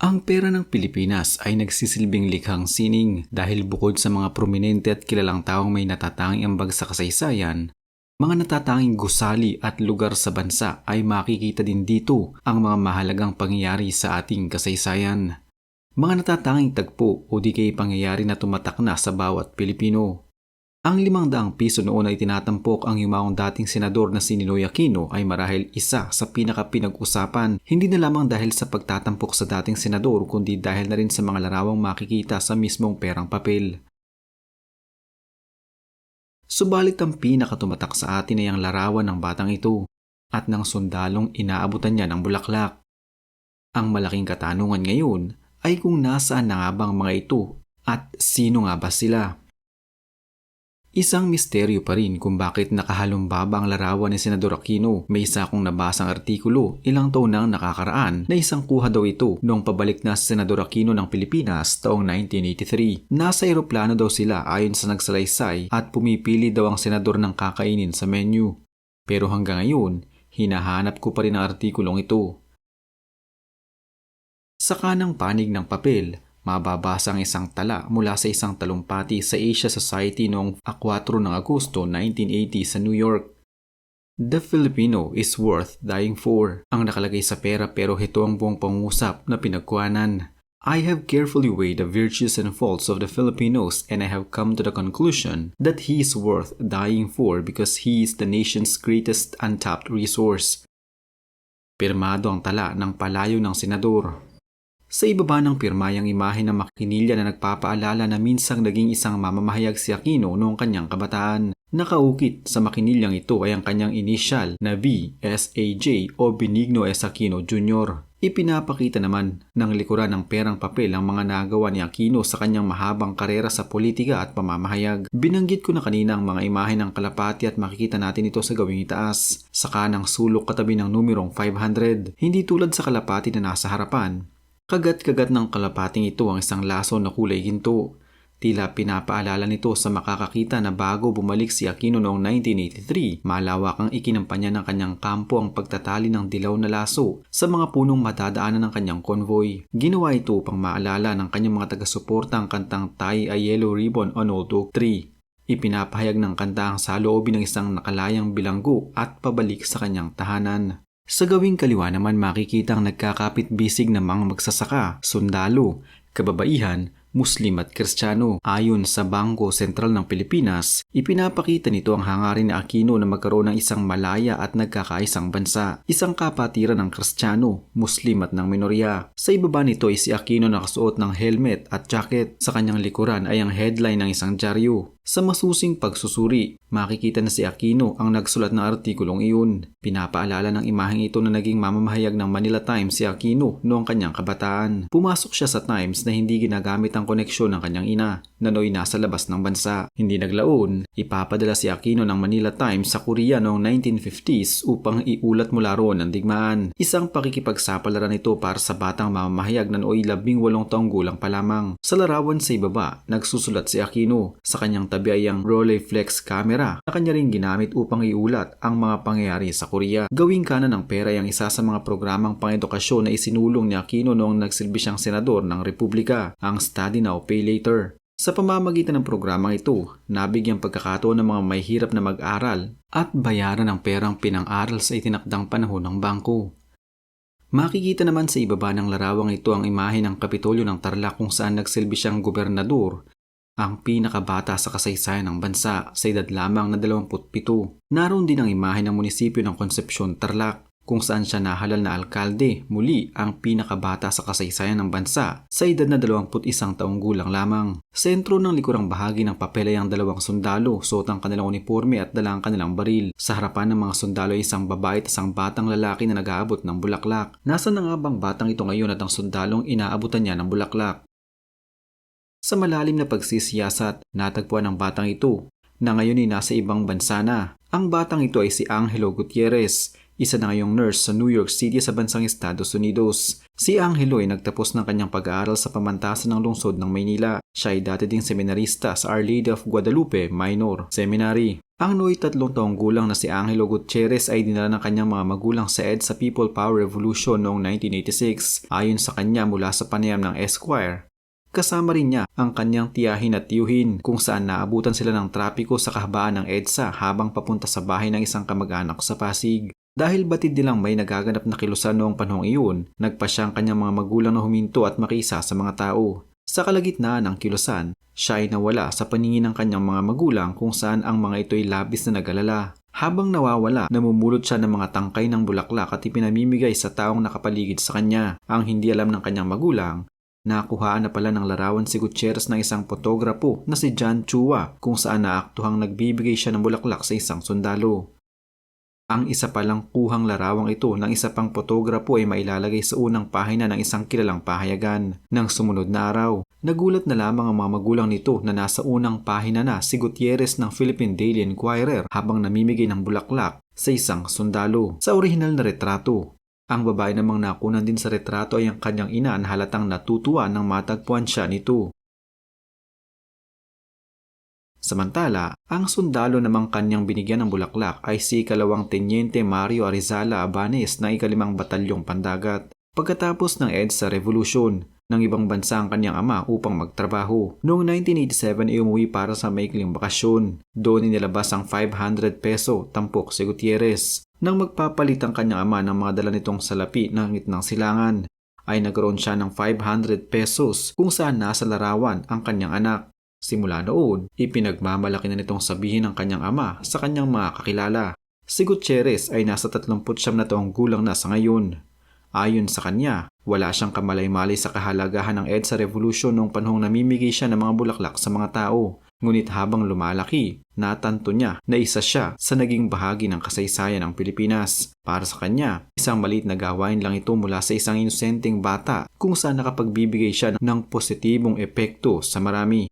Ang pera ng Pilipinas ay nagsisilbing likhang sining dahil bukod sa mga prominente at kilalang taong may natatanging ambag sa kasaysayan, mga natatanging gusali at lugar sa bansa ay makikita din dito ang mga mahalagang pangyayari sa ating kasaysayan. Mga natatanging tagpo o di kay pangyayari na tumatak na sa bawat Pilipino. Ang 500 piso noon ay tinatampok ang yumaong dating senador na si Ninoy Aquino ay marahil isa sa pinaka-pinag-usapan, hindi na lamang dahil sa pagtatampok sa dating senador kundi dahil na rin sa mga larawang makikita sa mismong perang papel. Subalit ang pinakatumatak sa atin ay ang larawan ng batang ito at ng sundalong inaabutan niya ng bulaklak. Ang malaking katanungan ngayon ay kung nasaan na nga bang mga ito at sino nga ba sila? Isang misteryo pa rin kung bakit nakahalumbaba ang larawan ni Senador Aquino. May isa akong nabasang artikulo ilang taon nang nakakaraan na isang kuha daw ito noong pabalik na si Senador Aquino ng Pilipinas taong 1983. Nasa eroplano daw sila ayon sa nagsalaysay at pumipili daw ang senador ng kakainin sa menu. Pero hanggang ngayon, hinahanap ko pa rin ang artikulong ito. Sa kanang panig ng papel, mababasa ang isang tala mula sa isang talumpati sa Asia Society noong 4 ng Agosto 1980 sa New York. The Filipino is worth dying for. Ang nakalagay sa pera pero ito ang buong pangusap na pinagkuhanan. I have carefully weighed the virtues and faults of the Filipinos and I have come to the conclusion that he is worth dying for because he is the nation's greatest untapped resource. Pirmado ang tala ng palayo ng senador. Sa ibaba ng pirmayang imahe ng makinilya na nagpapaalala na minsang naging isang mamamahayag si Aquino noong kanyang kabataan. Nakaukit sa makinilyang ito ay ang kanyang inisyal na VSAJ o Benigno S. Aquino Jr. Ipinapakita naman ng likuran ng perang papel ang mga nagawa ni Aquino sa kanyang mahabang karera sa politika at pamamahayag. Binanggit ko na kanina ang mga imahe ng kalapati at makikita natin ito sa gawing itaas. Sa kanang sulok katabi ng numerong 500, hindi tulad sa kalapati na nasa harapan. Kagat-kagat ng kalapating ito ang isang laso na kulay ginto. Tila pinapaalala nito sa makakakita na bago bumalik si Aquino noong 1983, malawak ang ikinampanya ng kanyang kampo ang pagtatali ng dilaw na laso sa mga punong madadaanan ng kanyang konvoy. Ginawa ito upang maalala ng kanyang mga taga-suporta ang kantang Tie a Yellow Ribbon on Old Oak Tree. Ipinapahayag ng kanta ang saloobin ng isang nakalayang bilanggo at pabalik sa kanyang tahanan. Sa gawing kaliwa naman makikita ang nagkakapit-bisig na mga magsasaka, sundalo, kababaihan, Muslim at Kristiyano. Ayon sa Bangko Sentral ng Pilipinas, ipinapakita nito ang hangarin ni Aquino na magkaroon ng isang malaya at nagkakaisang bansa, isang kapatiran ng Kristiyano, Muslim at ng minorya. Sa ibaba nito ay si Aquino nakasuot ng helmet at jacket. Sa kanyang likuran ay ang headline ng isang dyaryo. Sa masusing pagsusuri, makikita na si Aquino ang nagsulat ng artikulong iyon. Pinapaalala ng imaheng ito na naging mamamahayag ng Manila Times si Aquino noong kanyang kabataan. Pumasok siya sa Times na hindi ginagamit ang koneksyon ng kanyang ina, na nooy nasa labas ng bansa. Hindi naglaon, ipapadala si Aquino ng Manila Times sa Korea noong 1950s upang iulat mula roon ang digmaan. Isang pakikipagsapalaran ito para sa batang mamamahayag na nooy 18 taong gulang pa lamang. Sa larawan sa ibaba, nagsusulat si Aquino. Sa kanyang tabi ay ang Rolleiflex camera na kanya rin ginamit upang iulat ang mga pangyayari sa Korea. Gawing kanan ng pera ay ang isa sa mga programang pang-edukasyon na isinulong ni Aquino noong nagsilbi siyang senador ng Republika, ang Study Now, Pay Later. Sa pamamagitan ng programang ito, nabigyang pagkakataon ng mga may hirap na mag-aral at bayaran ang perang pinang-aral sa itinakdang panahon ng bangko. Makikita naman sa ibaba ng larawang ito ang imahe ng Kapitolyo ng Tarlac kung saan nagsilbi siyang gobernador, ang pinakabata sa kasaysayan ng bansa sa edad lamang na 27. Naroon din ang imahe ng munisipyo ng Concepcion, Tarlac, kung saan siya nahalal na alkalde, muli ang pinakabata sa kasaysayan ng bansa sa edad na 21 taong gulang lamang. Sentro ng likurang bahagi ng papel ay ang dalawang sundalo, suot ang kanilang uniforme at dala ang kanilang baril. Sa harapan ng mga sundalo ay isang babae at isang batang lalaki na nag-aabot ng bulaklak. Nasaan na nga bang batang ito ngayon at ang sundalong inaabutan niya ng bulaklak? Sa malalim na pagsisiyasat, natagpuan ang batang ito na ngayon ay nasa ibang bansa na. Ang batang ito ay si Angelo Gutierrez, isa na ngayong nurse sa New York City sa bansang Estados Unidos. Si Angelo ay nagtapos ng kanyang pag-aaral sa pamantasan ng lungsod ng Maynila. Siya ay dati ding seminarista sa Our Lady of Guadalupe Minor Seminary. Ang noy 3 taong gulang na si Angelo Gutierrez ay dinala ng kanyang mga magulang sa EDSA People Power Revolution noong 1986 ayon sa kanya mula sa panayam ng Esquire. Kasama rin niya ang kanyang tiyahin at tiyuhin kung saan naabutan sila ng trapiko sa kahabaan ng EDSA habang papunta sa bahay ng isang kamag-anak sa Pasig. Dahil batid nilang may nagaganap na kilusan noong panahong iyon, nagpa siya ang kanyang mga magulang na huminto at makisa sa mga tao. Sa kalagitnaan ng kilusan, siya ay nawala sa paningin ng kanyang mga magulang kung saan ang mga ito ay labis na nag-alala. Habang nawawala, namumulot siya ng mga tangkay ng bulaklak at ipinamimigay sa taong nakapaligid sa kanya. Ang hindi alam ng kanyang magulang, nakuhaan na pala ng larawan si Gutierrez ng isang fotograpo na si John Chua kung saan naaktuhang nagbibigay siya ng bulaklak sa isang sundalo. Ang isa palang kuhang larawang ito ng isa pang fotograpo ay mailalagay sa unang pahina ng isang kilalang pahayagan. Nang sumunod na araw, nagulat na lamang ang mga magulang nito na nasa unang pahina na si Gutierrez ng Philippine Daily Inquirer habang namimigay ng bulaklak sa isang sundalo. Sa orihinal na retrato, ang babae namang nakunan din sa retrato ay ang kanyang ina na halatang natutuwa nang matagpuan siya nito. Samantala, ang sundalo namang kanyang binigyan ng bulaklak ay si ikalawang Tenyente Mario Arizala Abanes ng 5 Batalyong Pandagat. Pagkatapos ng EDSA Revolution, ng ibang bansa ang kanyang ama upang magtrabaho. Noong 1987 ay umuwi para sa maikling bakasyon. Doon inilabas ang 500 peso tampok si Gutierrez. Nang magpapalit ang kanyang ama ng mga dala nitong salapi ng gitnang silangan, ay nagkaroon siya ng 500 pesos kung saan nasa larawan ang kanyang anak. Simula noon, ipinagmamalaki na nitong sabihin ng kanyang ama sa kanyang mga kakilala. Si Gutierrez ay nasa 39 na taong gulang na sa ngayon. Ayon sa kanya, wala siyang kamalay-malay sa kahalagahan ng EDSA Revolution noong panahong namimigay siya ng mga bulaklak sa mga tao. Ngunit habang lumalaki, natanto niya na isa siya sa naging bahagi ng kasaysayan ng Pilipinas. Para sa kanya, isang maliit na gawain lang ito mula sa isang inosenteng bata kung saan nakapagbibigay siya ng positibong epekto sa marami.